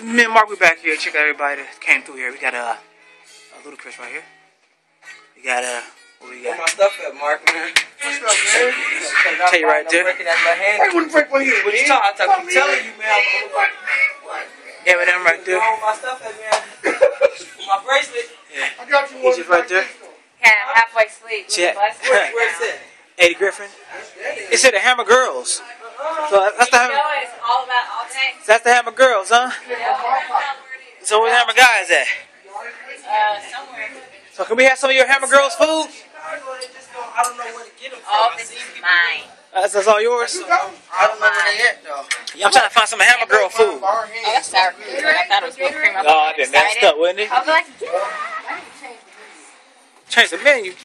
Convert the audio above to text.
Me and Mark, we back here. Check out everybody that came through here. We got a Ludacris right here. We got what we got? Where my stuff at, Mark, man? What's up, man? Tell you right there. I wouldn't break my head. What you talking? I'm telling you, man. Eminem right there. Where my stuff at, man? My bracelet. Yeah. I got you one. He's just right there. Kind of halfway asleep. Check. Where's it? Eddie Griffin. It said the Hammer Girls. So that's the Hammer. It's all about all things. That's the Hammer Girls, huh? So where the Hammer Guys at? Somewhere. So can we have some of your Hammer Girls food? I don't know where to get them from. All this is mine. That's all yours? I don't know where they at, though. Yeah, I'm trying to find some Hammer Girl food. Oh, that's sour cream. I thought it was whipped cream. Oh, I've been messed up, wasn't it? I was like, Change the menu.